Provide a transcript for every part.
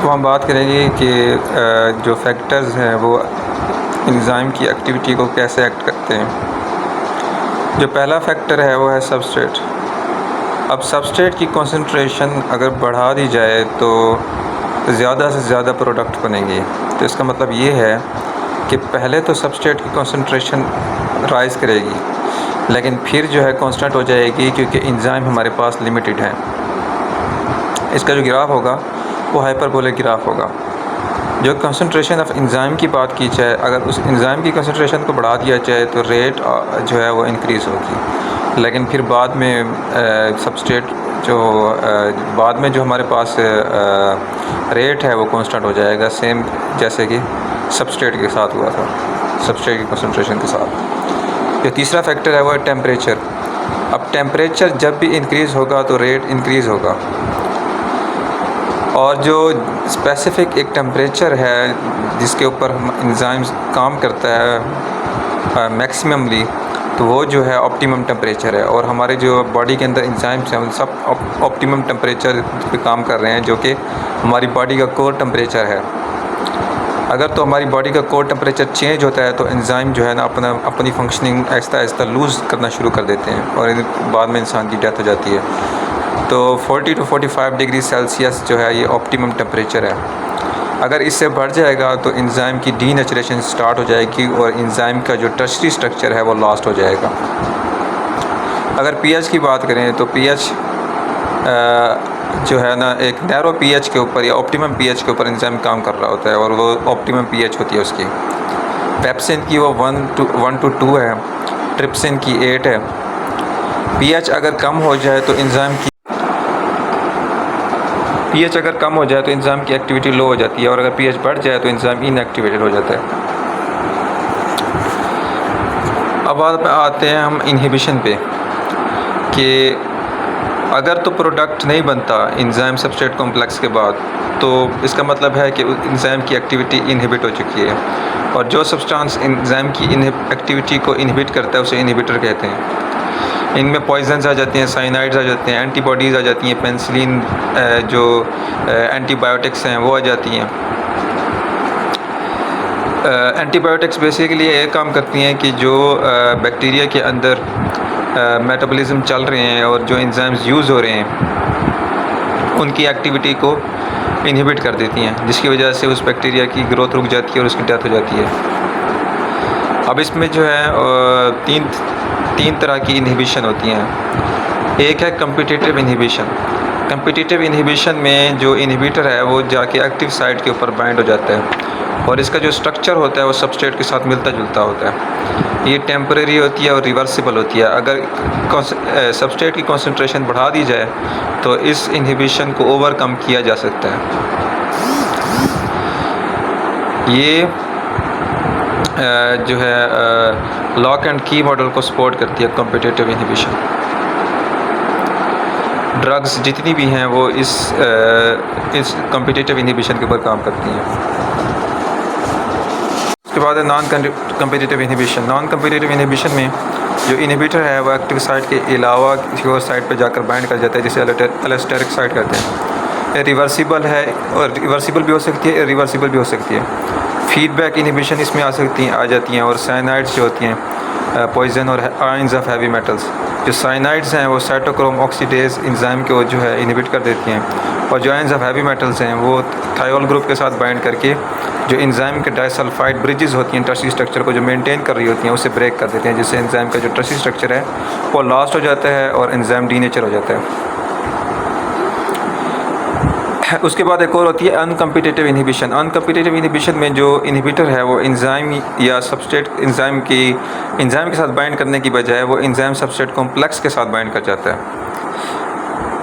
तो हम बात करेंगे कि जो फैक्टर्स हैं वो एंजाइम की एक्टिविटी को कैसे एक्ट करते हैं। जो पहला फैक्टर है वो है सबस्ट्रेट। अब सबस्ट्रेट की कंसंट्रेशन अगर बढ़ा दी जाए तो ज़्यादा से ज़्यादा प्रोडक्ट बनेंगे। तो इसका मतलब ये है कि पहले तो सबस्ट्रेट की कंसंट्रेशन राइज़ करेगी, लेकिन फिर जो है कांस्टेंट हो जाएगी क्योंकि एंजाइम हमारे पास लिमिटेड है। इसका जो ग्राफ होगा वो हाइपरबोलिक ग्राफ होगा। जो कंसंट्रेशन ऑफ एंजाइम की बात की जाए, अगर उस एंजाइम की कंसंट्रेशन को बढ़ा दिया जाए तो रेट जो है वो इंक्रीज़ होगी, लेकिन फिर बाद में सबस्ट्रेट जो बाद में जो हमारे पास रेट है वो कांस्टेंट हो जाएगा, सेम जैसे कि सबस्ट्रेट के साथ हुआ था, सबस्ट्रेट की कंसंट्रेशन के साथ। जो तीसरा फैक्टर है वो है टेम्परेचर। अब टेम्परेचर जब भी इंक्रीज़ होगा तो रेट इंक्रीज़ होगा, और जो स्पेसिफ़िक एक टेम्परेचर है जिसके ऊपर एंजाइम काम करता है मैक्सिममली, तो वो जो है ऑप्टिमम टेम्परेचर है। और हमारे जो बॉडी के अंदर एंजाइम्स हैं उन सब ऑप्टिमम टेम्परेचर पे काम कर रहे हैं, जो कि हमारी बॉडी का कोर टेम्परेचर है। अगर तो हमारी बॉडी का कोर टेम्परेचर चेंज होता है तो एंजाइम जो है ना अपनी फंक्शनिंग आहिस्ता आहिस्ता लूज़ करना शुरू कर देते हैं और बाद में इंसान की डेथ हो जाती है। तो 40 to 45 डिग्री सेल्सियस जो है ये ऑप्टिमम टेम्परेचर है। अगर इससे बढ़ जाएगा तो एंजाइम की डीनेचुरेशन स्टार्ट हो जाएगी और एंजाइम का जो टर्शरी स्ट्रक्चर है वो लॉस्ट हो जाएगा। अगर पीएच की बात करें तो पीएच जो है ना एक नैरो पीएच के ऊपर या ऑप्टिमम पीएच के ऊपर एंजाइम काम कर रहा होता है, और वो ऑप्टिमम पीएच होती है उसकी। पेप्सिन की वो 1 to 2 है, ट्रिप्सिन की 8 है। पीएच अगर कम हो जाए तो एंजाइम की एक्टिविटी लो हो जाती है, और अगर पीएच बढ़ जाए तो एंजाइम इनएक्टिवेटेड हो जाता है। अब आते हैं हम इनहिबिशन पे कि अगर तो प्रोडक्ट नहीं बनता एंजाइम सबस्ट्रेट कॉम्प्लेक्स के बाद, तो इसका मतलब है कि एंजाइम की एक्टिविटी इनहिबिट हो चुकी है, और जो सब्सटेंस एंजाइम की एक्टिविटी को इनहिबिट करता है उसे इनहिबिटर कहते हैं। इनमें पॉइजन्स आ जाते हैं, साइनाइड्स आ जाते हैं, एंटीबॉडीज़ आ जाती हैं, पेनिसिलिन जो एंटीबायोटिक्स हैं वो आ जाती हैं। एंटीबायोटिक्स बेसिकली ये काम करती हैं कि जो बैक्टीरिया के अंदर मेटाबॉलिज्म चल रहे हैं और जो एंजाइम्स यूज़ हो रहे हैं उनकी एक्टिविटी को इनहिबिट कर देती हैं, जिसकी वजह से उस बैक्टीरिया की ग्रोथ रुक जाती है और उसकी डेथ हो जाती है। अब इसमें जो है तीन तरह की इनहिबिशन होती हैं। एक है कम्पिटिटिव इनहिबिशन। कम्पिटिटिव इनहिबिशन में जो इनहिबिटर है वो जाके एक्टिव साइट के ऊपर बाइंड हो जाता है, और इसका जो स्ट्रक्चर होता है वो सबस्ट्रेट के साथ मिलता जुलता होता है। ये टेम्परेरी होती है और रिवर्सिबल होती है। अगर सबस्ट्रेट की कंसंट्रेशन बढ़ा दी जाए तो इस इनहिबिशन को ओवरकम किया जा सकता है। ये जो है लॉक एंड की मॉडल को सपोर्ट करती है कॉम्पिटिटिव इनहिबिशन। ड्रग्स जितनी भी हैं वो इस कॉम्पिटिटिव इनहिबिशन के ऊपर काम करती हैं। उसके बाद है non competitive inhibition. Non competitive inhibition में जो इनहिबिटर है वो एक्टिव साइट के अलावा किसी और साइट पर जाकर बाइंड कर जाता है, जिसे एलोस्टेरिक साइट कहते हैं। ये रिवर्सिबल है, और रिवर्सिबल भी हो सकती है, इरिवर्सिबल भी हो सकती है। फीडबैक इनहिबिशन इसमें आ जाती हैं, और साइनाइड्स जो होती हैं पॉइजन और आयंस ऑफ हैवी मेटल्स। जो साइनाइड्स हैं वो साइटोक्रोम ऑक्सीडेज एंजाइम को जो है इनहिबिट कर देती हैं, और जो आयंस ऑफ हैवी मेटल्स हैं वो थायोल ग्रुप के साथ बाइंड करके जो एंजाइम के डाइसल्फाइड ब्रिजेस होती हैं टर्शरी स्ट्रक्चर को जो मेंटेन कर रही होती हैं उसे ब्रेक कर देते हैं, जिससे एंजाइम का जो टर्शरी स्ट्रक्चर है वो लॉस्ट हो जाता है और एंजाइम डीनेचर हो जाता है। उसके बाद एक और होती है अनकम्पिटिटिव इनहिबिशन। अनकम्पिटिटिव इनहिबिशन में जो इनहिबिटर है वो एंजाइम या सबस्ट्रेट एंजाइम के साथ बाइंड करने की बजाय वो एंजाइम सबस्ट्रेट कॉम्प्लेक्स के साथ बाइंड कर जाता है,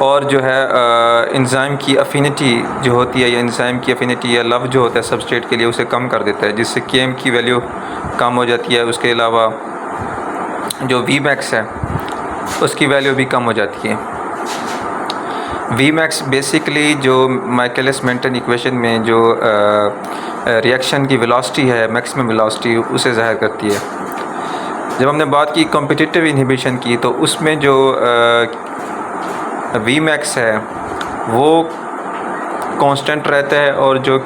और जो है एंजाइम की अफिनिटी जो होती है या एंजाइम की अफिनिटी या लव जो होता है सबस्ट्रेट के लिए उसे कम कर देता है, जिससे केम की वैल्यू कम हो जाती है। उसके अलावा जो वीमैक्स है उसकी वैल्यू भी कम हो जाती है। Vmax बेसिकली जो माइकलिस मेंटन इक्वेशन में जो रिएक्शन की वेलोसिटी है, मैक्सिमम वेलोसिटी, उसे ज़ाहिर करती है। जब हमने बात की कॉम्पिटिटिव इनहिबिशन की तो उसमें जो Vmax है वो कांस्टेंट रहता है और जो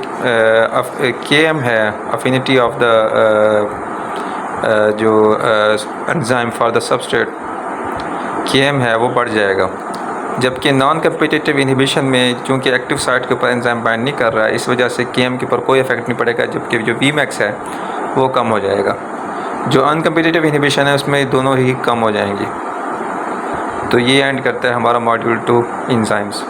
Km है अफिनिटी ऑफ द जो enzyme for the substrate Km है वो बढ़ जाएगा। जबकि नॉन कम्पिटिटिव इनहिबिशन में चूँकि एक्टिव साइट के ऊपर एंजाइम बाइंड नहीं कर रहा है, इस वजह से Km के ऊपर कोई इफेक्ट नहीं पड़ेगा, जबकि जो Vmax है वो कम हो जाएगा। जो अनकम्पिटिटिव इनहिबिशन है उसमें दोनों ही कम हो जाएंगी। तो ये एंड करता है हमारा मॉड्यूल 2 एंजाइम्स।